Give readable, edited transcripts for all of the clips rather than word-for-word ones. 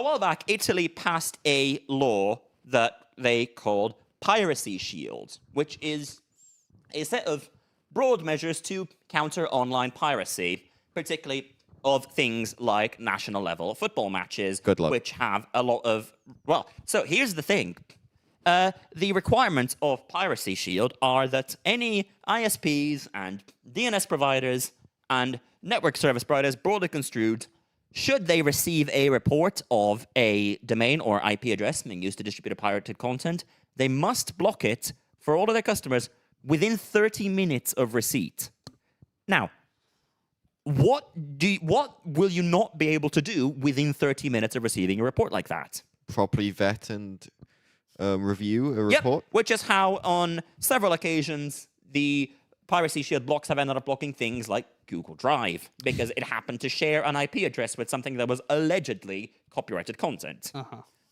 a while back, Italy passed a law that they called Piracy Shield, which is a set of broad measures to counter online piracy, particularly of things like national level football matches, Good luck. which have a lot of... Well, so here's the thing. The requirements of Piracy Shield are that any ISPs and DNS providers and network service providers, broadly construed, should they receive a report of a domain or IP address being used to distribute pirated content, they must block it for all of their customers within 30 minutes of receipt. Now, what will you not be able to do within 30 minutes of receiving a report like that? Properly vet and review a report. Yep, which is how on several occasions the Piracy Shield blocks have ended up blocking things like Google Drive because it happened to share an IP address with something that was allegedly copyrighted content.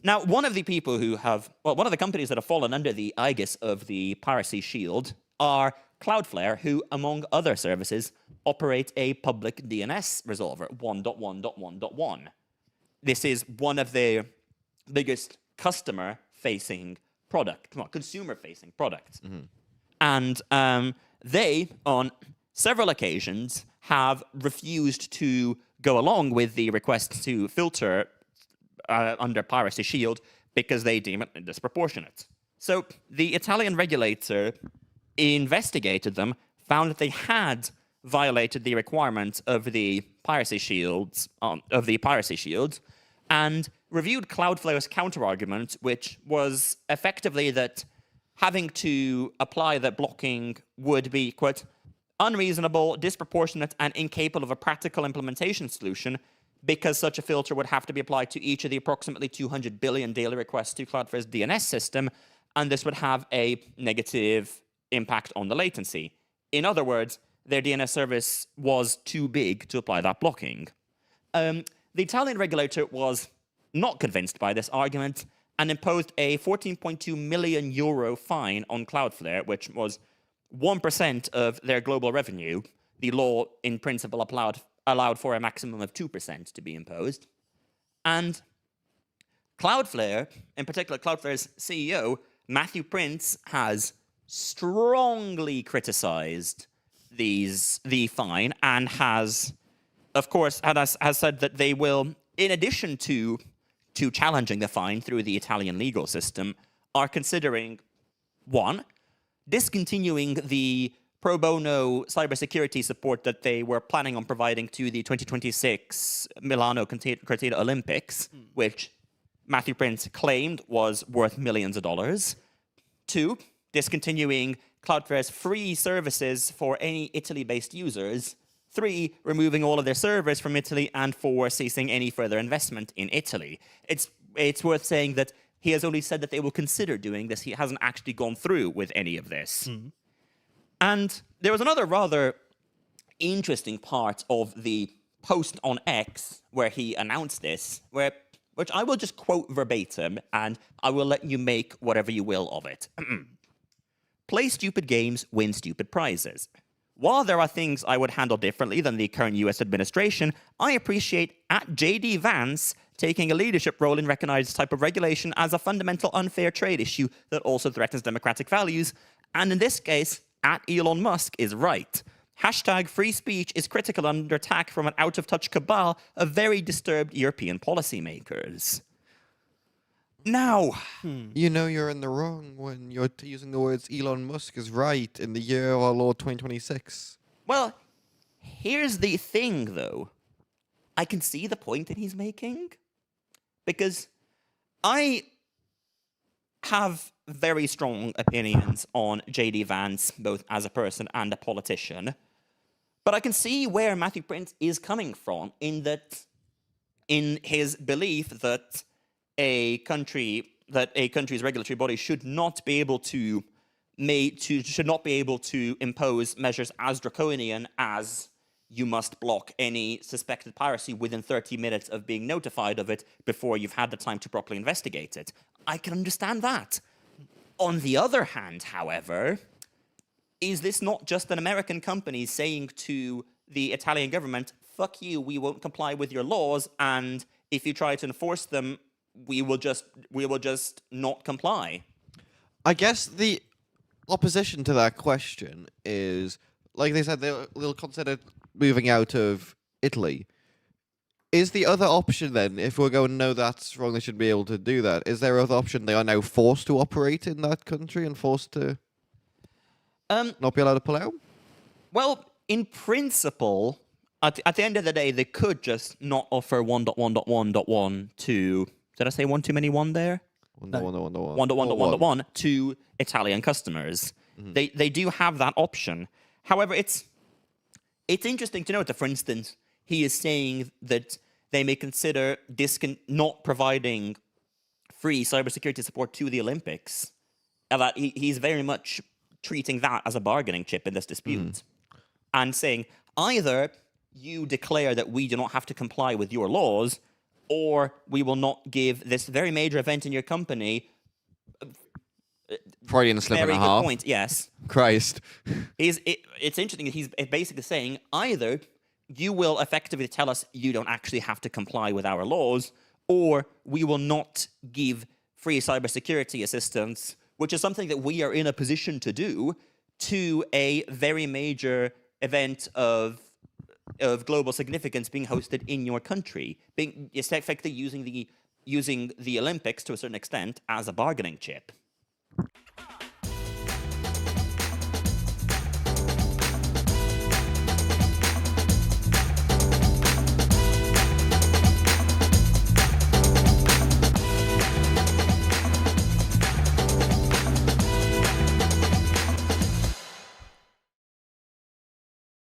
Now, one of the companies that have fallen under the aegis of the Piracy Shield are Cloudflare, who, among other services, operate a public DNS resolver, 1.1.1.1. This is one of their biggest customer-facing consumer-facing products. And they, on several occasions, have refused to go along with the request to filter under Piracy Shield because they deem it disproportionate. So the Italian regulator investigated them, found that they had violated the requirements of the Piracy Shield, and reviewed Cloudflare's counterargument, which was effectively that having to apply that blocking would be, quote, unreasonable, disproportionate, and incapable of a practical implementation solution because such a filter would have to be applied to each of the approximately 200 billion daily requests to Cloudflare's DNS system, and this would have a negative impact on the latency. In other words, their DNS service was too big to apply that blocking. The Italian regulator was not convinced by this argument and imposed a 14.2 million euro fine on Cloudflare, which was 1% of their global revenue. The law, in principle, allowed for a maximum of 2% to be imposed. And Cloudflare, in particular Cloudflare's CEO, Matthew Prince, has strongly criticized the fine and has, of course, has said that they will, in addition to challenging the fine through the Italian legal system, are considering, one, discontinuing the pro bono cybersecurity support that they were planning on providing to the 2026 Milano Cortina Olympics, which Matthew Prince claimed was worth millions of dollars. Two, discontinuing Cloudflare's free services for any Italy-based users. Three, removing all of their servers from Italy. And four, ceasing any further investment in Italy. It's worth saying that he has only said that they will consider doing this. He hasn't actually gone through with any of this. And there was another rather interesting part of the post on X where he announced this, which I will just quote verbatim, and I will let you make whatever you will of it. Play stupid games, win stupid prizes. While there are things I would handle differently than the current US administration, I appreciate at J.D. Vance taking a leadership role in recognizing this type of regulation as a fundamental unfair trade issue that also threatens democratic values. And in this case, at Elon Musk is right. Hashtag free speech is critical under attack from an out-of-touch cabal of very disturbed European policymakers. Now, You know you're in the wrong when you're using the words Elon Musk is right in the year of our Lord 2026. well, here's the thing, though. I can see the point that he's making, because I have very strong opinions on J.D. Vance, both as a person and a politician. But I can see where Matthew Prince is coming from in his belief that a country's regulatory body should not be able to impose measures as draconian as you must block any suspected piracy within 30 minutes of being notified of it before you've had the time to properly investigate it. I can understand that. On the other hand, however, is this not just an American company saying to the Italian government, fuck you, we won't comply with your laws, and if you try to enforce them, we will just not comply. I guess the opposition to that question is, like they said, they'll consider moving out of Italy. Is the other option then, if we're going, no, that's wrong, they should be able to do that, is there other option they are now forced to operate in that country and forced to not be allowed to pull out? Well, in principle, at the end of the day, they could just not offer 1.1.1.1 to... Did I say one too many one there? 1.1.1.1 to Italian customers. They do have that option. However, it's interesting to note that, for instance, he is saying that they may consider not providing free cybersecurity support to the Olympics, and that he's very much treating that as a bargaining chip in this dispute, and saying either you declare that we do not have to comply with your laws, or we will not give this very major event in your company. Freudian slip and a half. Very good point, yes. Christ. It's interesting that he's basically saying either you will effectively tell us you don't actually have to comply with our laws, or we will not give free cybersecurity assistance, which is something that we are in a position to do, to a very major event of global significance being hosted in your country, being effectively using the Olympics to a certain extent as a bargaining chip.